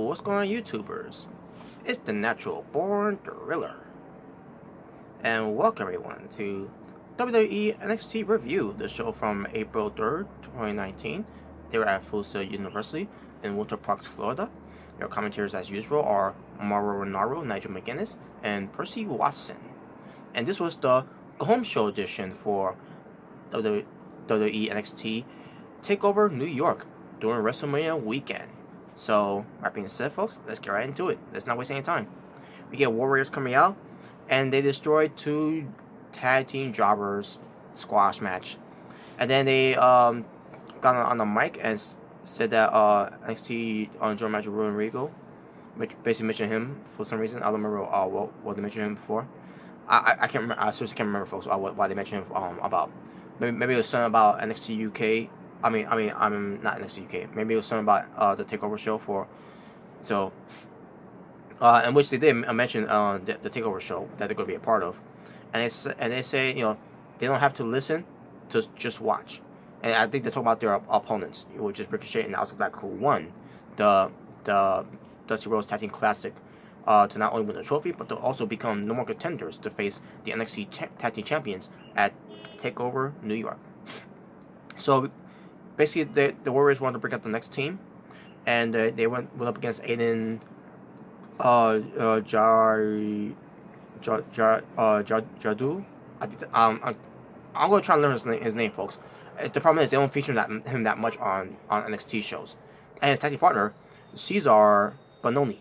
what's going on, YouTubers? It's the Natural Born Thriller. And welcome everyone to WWE NXT Review, the show from April 3rd, 2019. They were at Full Sail University in Winter Park, Florida. Your commentators, as usual, are Mauro Renaro, Nigel McGuinness, and Percy Watson. And this was the Go Home Show edition for WWE NXT TakeOver New York during WrestleMania weekend. So, that being said, folks, let's get right into it. Let's not waste any time. We get Warriors coming out, and they destroyed two tag team jobbers squash match. And then they got on the mic and said that NXT joint match with Ruin Regal, which basically mentioned him for some reason. I don't remember what they mentioned him before. I can't remember. I seriously can't remember, folks, why they mentioned him about. Maybe it was something about NXT UK. I'm not NXT UK. Maybe it was something about the TakeOver show in which they did mention the TakeOver show that they're going to be a part of, and they say they don't have to listen, to just watch. And I think they talk about their opponents, which is Ricochet and House of Black, who won the Dusty Rhodes Tag Team Classic to not only win the trophy, but to also become number one contenders to face the NXT Tag Team Champions at TakeOver New York. So basically, the Warriors wanted to bring up the next team, and they went up against Aiden Jadu. I think I'm going to try to learn his name, folks. The problem is they don't feature him that much on NXT shows. And his tag team partner, Cesar Bononi.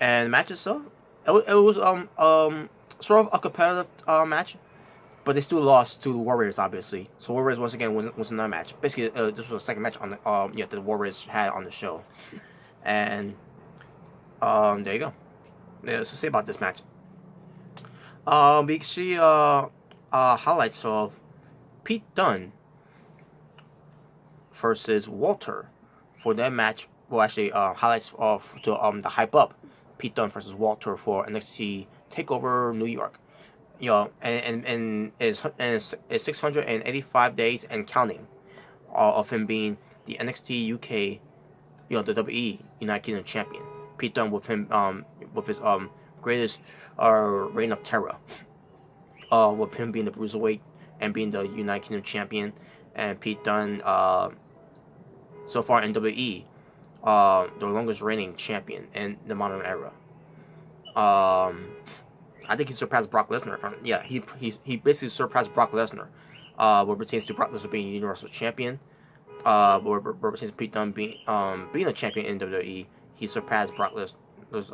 And the match itself, it was sort of a competitive match, but they still lost to the Warriors, obviously. So Warriors once again was another match. Basically, this was the second match on the that the Warriors had on the show. And there you go. Let's say about this match. We see highlights of Pete Dunne versus Walter for that match. Well, actually, highlights of the hype up Pete Dunne versus Walter for NXT TakeOver New York. And it's 685 days and counting of him being the NXT UK, the WWE United Kingdom champion. Pete Dunne with his greatest reign of terror, with him being the Bruiserweight and being the United Kingdom champion, and Pete Dunne so far in WWE the longest reigning champion in the modern era. I think he surpassed Brock Lesnar. He basically surpassed Brock Lesnar. What pertains to Brock Lesnar being Universal Champion, what pertains to Pete Dunne being a champion in WWE, he surpassed Brock Lesnar's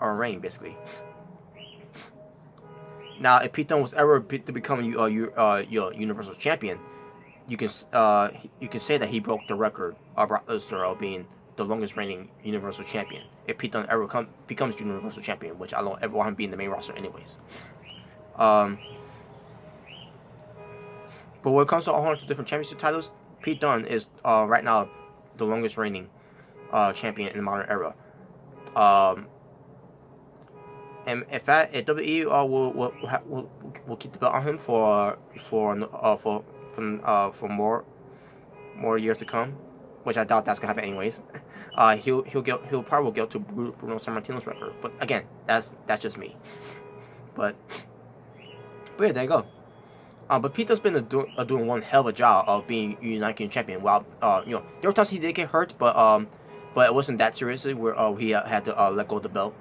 reign, basically. Now, if Pete Dunne was ever to become Universal Champion, you can say that he broke the record of Brock Lesnar of being the longest reigning Universal Champion. If Pete Dunne ever becomes Universal Champion, which I don't ever want him to be in the main roster anyways. But when it comes to 100 different championship titles, Pete Dunne is right now the longest reigning champion in the modern era. And in fact, if WWE will keep the belt on him for more years to come, which I doubt that's gonna happen anyways. He'll probably get to Bruno Sammartino's record, but again, that's just me. But yeah, there you go. But Peter's been doing one hell of a job of being United Kingdom champion. While there were times he did get hurt, but it wasn't that seriously where he had to let go of the belt.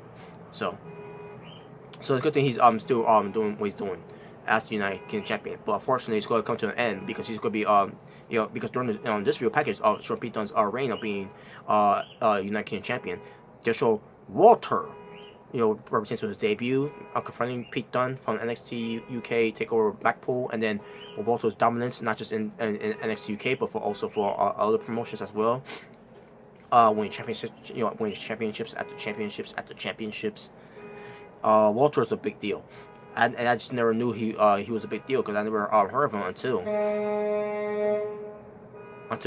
So it's a good thing he's still doing what he's doing as the United Kingdom champion. But unfortunately, it's going to come to an end because he's going to be because during this video package of Pete Dunne's reign of being United Kingdom champion, they show Walter, represents his debut, confronting Pete Dunne from NXT UK TakeOver Blackpool, and then Walter's dominance not just in NXT UK but also for other promotions as well. Winning championships after championships. Walter's a big deal. And I just never knew he was a big deal because I never heard of him until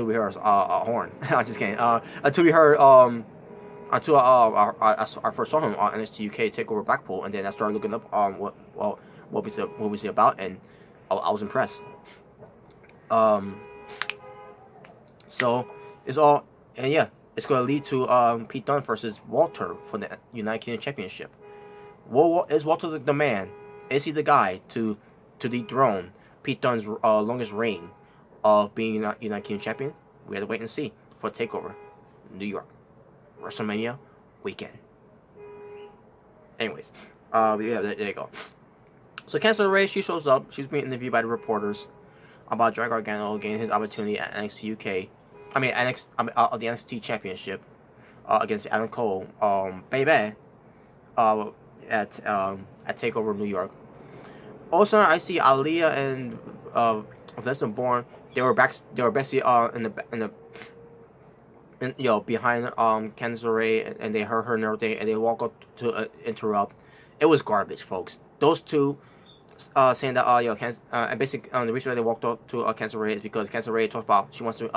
we heard a horn. I'm just kidding. Until we heard I first saw him on NXT UK TakeOver Blackpool, and then I started looking up what we see about, and I was impressed. So it's all, and yeah, it's going to lead to Pete Dunne versus Walter for the United Kingdom Championship. Is Walter the man? Is he the guy to dethrone Pete Dunne's longest reign of being United Kingdom champion? We have to wait and see for TakeOver, New York, WrestleMania weekend. Anyways, yeah, there you go. So Candice LeRae, she shows up. She's being interviewed by the reporters about Johnny Gargano getting his opportunity at NXT UK. The NXT Championship against Adam Cole, baby, at TakeOver New York. Also, I see Aaliyah and Vanessa Bourne. They were basically behind Candice LeRae, and they heard her and everything, and they walk up to interrupt. It was garbage, folks. Those two saying that and basically the reason why they walked up to Candice LeRae is because Candice LeRae talked about she wants to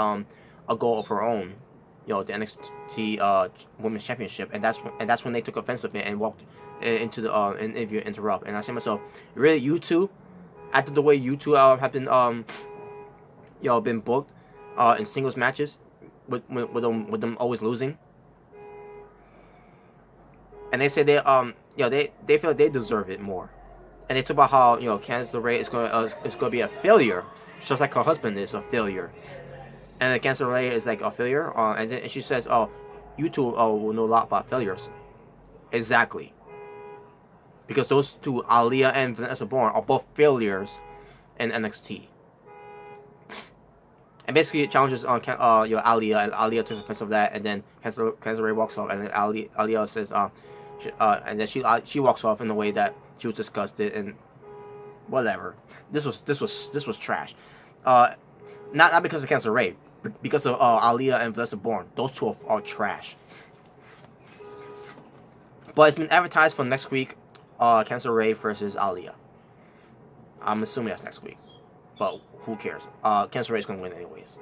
a goal of her own, the NXT Women's Championship, and that's when they took offense of it and walked into the interview interrupt. And I say to myself, really, you two, after the way you two have been been booked in singles matches with them always losing, and they say they feel like they deserve it more. And they talk about how Candice LeRae is going to be a failure, just like her husband is a failure. And Candice LeRae is like a failure, and she says, "Oh, you two will know a lot about failures." Exactly, because those two, Aaliyah and Vanessa Bourne, are both failures in NXT. And basically, it challenges on Aaliyah, and Aaliyah took offense of that, and then Candice LeRae walks off, and then Aaliyah says, and then she walks off in a way that she was disgusted and whatever. This was trash. Not because of Candice LeRae, but because of Aaliyah and Vanessa Bourne. Those two are trash. But it's been advertised for next week. Candice LeRae versus Aaliyah. I'm assuming that's next week, but who cares? Candice LeRae is going to win anyways.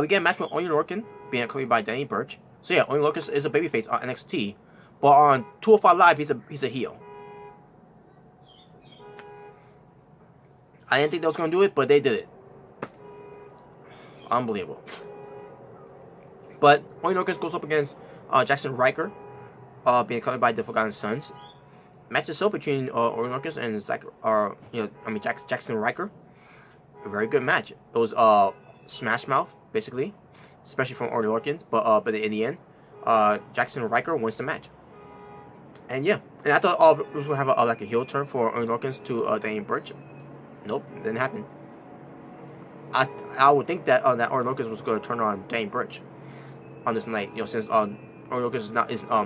We get a match with Oney Lorcan being accompanied by Danny Burch. So yeah, Oney Lorcan is a babyface on NXT, but on 205 Live he's a heel. I didn't think they was going to do it, but they did it. Unbelievable. But Oney Lorcan goes up against Jackson Ryker, being accompanied by the Forgotten Sons. Match itself between Oney Lorcan and Jackson Ryker. A very good match. It was smash mouth basically, especially from Oney Lorcan. But in the end, Jackson Ryker wins the match. And yeah, and I thought we would have a heel turn for Oney Lorcan to Danny Burch. Nope, didn't happen. I would think that that Oney Lorcan was going to turn on Danny Burch on this night, since Oney Lorcan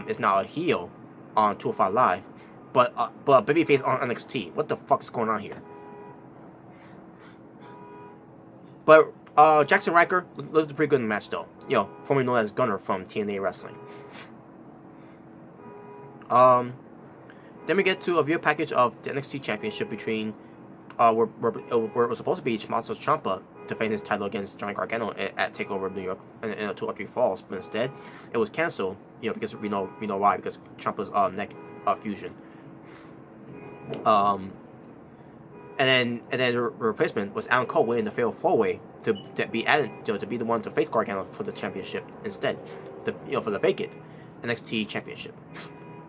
is not a heel on 205 Live, but babyface on NXT. What the fuck's going on here? But Jackson Ryker looked pretty good in the match though. Formerly known as Gunner from TNA Wrestling. Then we get to a video package of the NXT Championship between where it was supposed to be Tommaso Ciampa defending his title against Johnny Gargano at TakeOver New York in a 2-3 Falls, but instead it was canceled. Because we know why, because Ciampa's neck fusion. And then the replacement was Adam Cole winning the fatal 4-way to be added to be the one to face Gargano for the championship instead, for the vacant NXT Championship.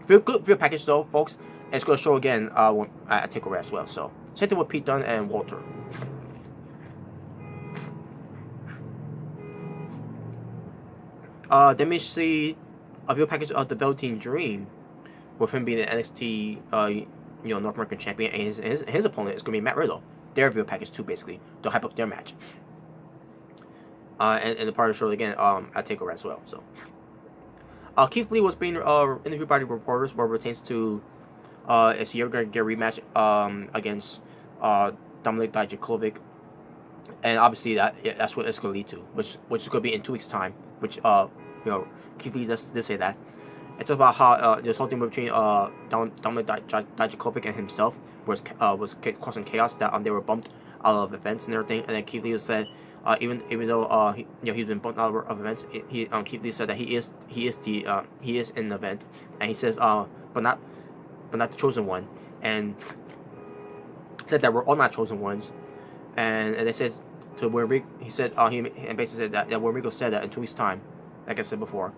Good video package though, folks. And it's going to show again at TakeOver as well. So same thing with Pete Dunne and Walter. Then we see a video package of the Velveteen Dream, with him being the NXT North American champion, and his opponent is going to be Matt Riddle. Their video package too, basically, to hype up their match. And the part of the show again at TakeOver as well. So Keith Lee was being interviewed by the reporters, where it pertains to is he ever going to get a rematch against Dominik Dijakovic, and obviously that's what it's going to lead to, which is going to be in 2 weeks' time. Which Keith Lee did say that. It talks about how this whole thing between Dominik Dijakovic and himself was causing chaos, that they were bumped out of events and everything. And then Keith Lee said even though he's been bumped out of events, Keith Lee said that he is in the event, and he says but not the chosen one, and said that we're all not chosen ones, and they said to where he said he and basically said that where Rico said that in 2 weeks' time, like I said before,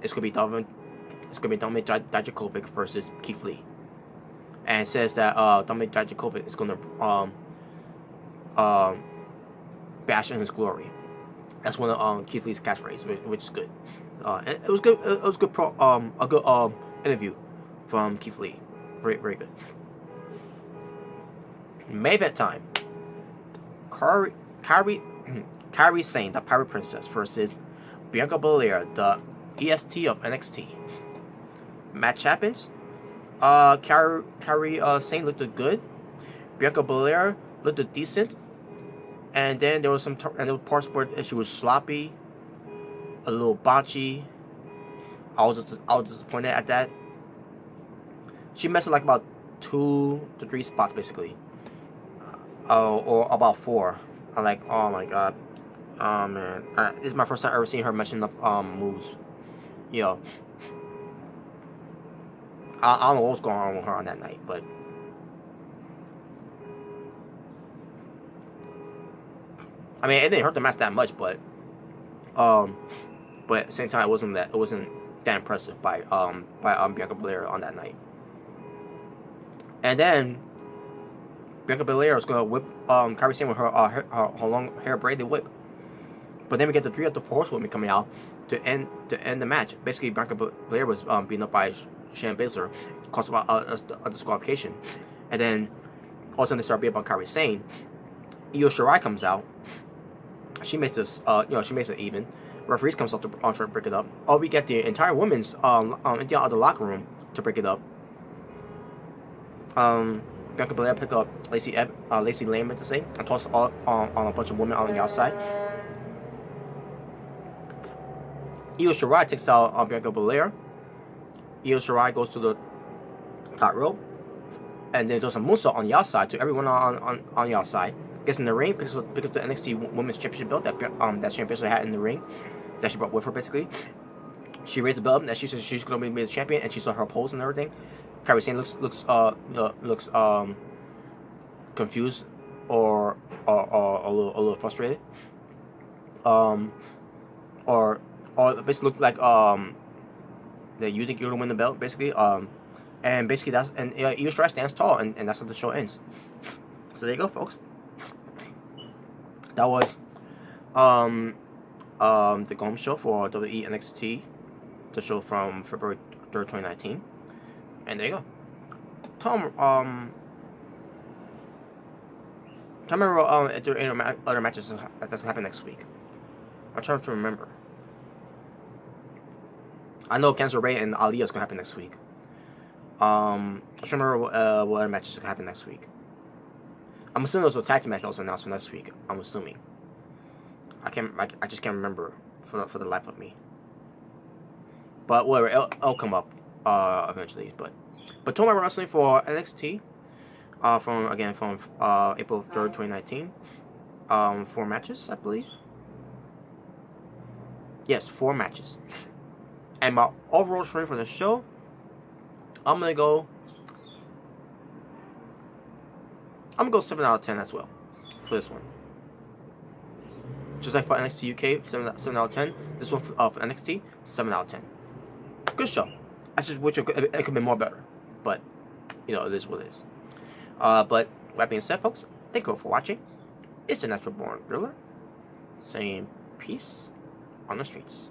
it's gonna be Dominic Dijakovic versus Keith Lee, and it says that Dominic Dijakovic is gonna bash in his glory. That's one of Keith Lee's catchphrase, which is good. And it was good. It was good. A good interview from Keith Lee. Very, very good. Main event time. Kairi Sane, the Pirate Princess, versus Bianca Belair, the EST of NXT. Match happens. Kairi Sane looked good. Bianca Belair looked decent. And then there was parts where she was sloppy, a little botchy. I was disappointed at that. She messed up like about 2 to 3 spots basically, or about 4. I'm like, oh my god, oh man, this is my first time ever seeing her messing up moves. Yo, I don't know what was going on with her on that night, but. I mean, it didn't hurt the match that much, but at the same time, it wasn't that impressive by Bianca Belair on that night. And then Bianca Belair was gonna whip Kairi Sane with her long hair braided whip, but then we get the 3 of the 4 Horsewomen coming out to end the match. Basically, Bianca Belair was beaten up by Shayna Baszler, caused a disqualification, and then all of a sudden they start beating up on Kairi Sane. Io Shirai comes out. She makes this, she makes it even. Referees comes up to try to break it up. Oh, we get the entire women's in the other locker room to break it up. Bianca Belair pick up Lacey Lehman to say, and toss on a bunch of women on the outside. Io Shirai takes out Bianca Belair. Io Shirai goes to the top rope, and then does a moonsault on the outside to everyone on the outside. Gets in the ring because the NXT Women's Championship belt that Shayna Baszler had in the ring that she brought with her basically. She raised the belt that she said she's gonna be made the champion, and she saw her pose and everything. Kairi Sane looks confused or a little frustrated. Or basically look like that you think you're gonna win the belt basically. And basically Io Shirai stands tall, and that's how the show ends. So there you go, folks. That was the Go Home show for WWE NXT, the show from February 3rd, 2019. And there you go. Tom, remember if there are any other matches that's happen next week. I'm trying to remember. I know Candice LeRae and Aliyah is gonna happen next week. I'm trying to remember what other matches are gonna happen next week. I'm assuming those were tag team matches that was announced for next week. I'm assuming. I just can't remember for the life of me. But whatever, it'll come up eventually. But Total Wrestling for NXT from April 3rd, 2019. 4 matches, I believe. Yes, 4 matches. And my overall rating for the show, I'm gonna go 7 out of 10 as well for this one. Just like for NXT UK, 7 out of 10. This one for NXT, 7 out of 10. Good show. I just wish it could be more better, but it is what it is. But that being said, folks, thank you for watching. It's the Natural Born Driller saying peace on the streets.